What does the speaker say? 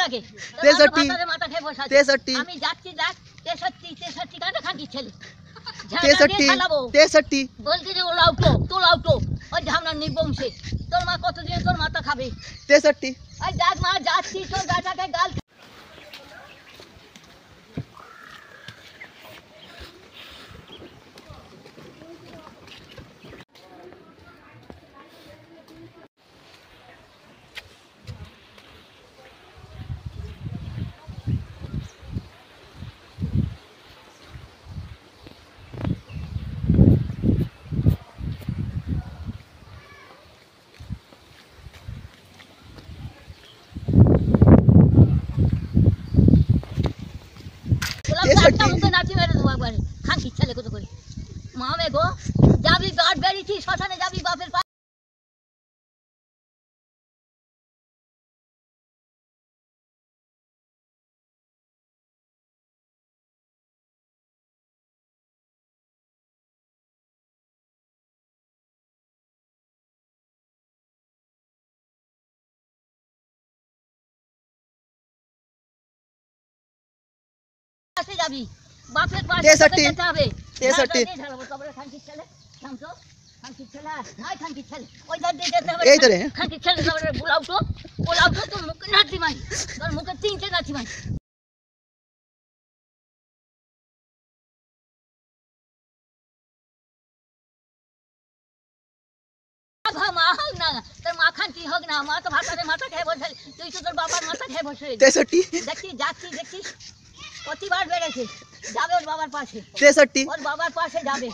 লাগে 63 মাথা খেয়ে বসে আছে 63 আমি যাচ্ছি দেখ 63 কাটা খাকি ছেলে 63 বলছি যে ওরা উঠো ওই ঝামনা নিবংশে তোর মা কতদিন তোর মাথা খাবে 63 ওই দেখ মা যাচ্ছি তোর গাটাকে গাল মামে গো যাবি বাট বেরিয়েছি শ্মশানে যাবি বাপের পাশে যাবি বাপের পাশে যেতে হবে 63 তারপরে খানকির ছেলে থামতো খানকির ছেলে নাই খানকির ছেলে ওই ধার দিয়ে যেতে হবে এই ধরে খানকির ছেলে তারপরে বোলাও তো তোর মুখে নাচি মাই তোর মুখে 3টে নাচি মাই মা হোক না তোর মা খানকি হোক না মা তো মাথা খেয়ে বসে তুই তো তোর বাবার মাথা খেয়ে বসে 63 দেখছিস প্রতিবার বেড়েছে যাবে ওর বাবার পাশে 63 ওর বাবার পাশে যাবে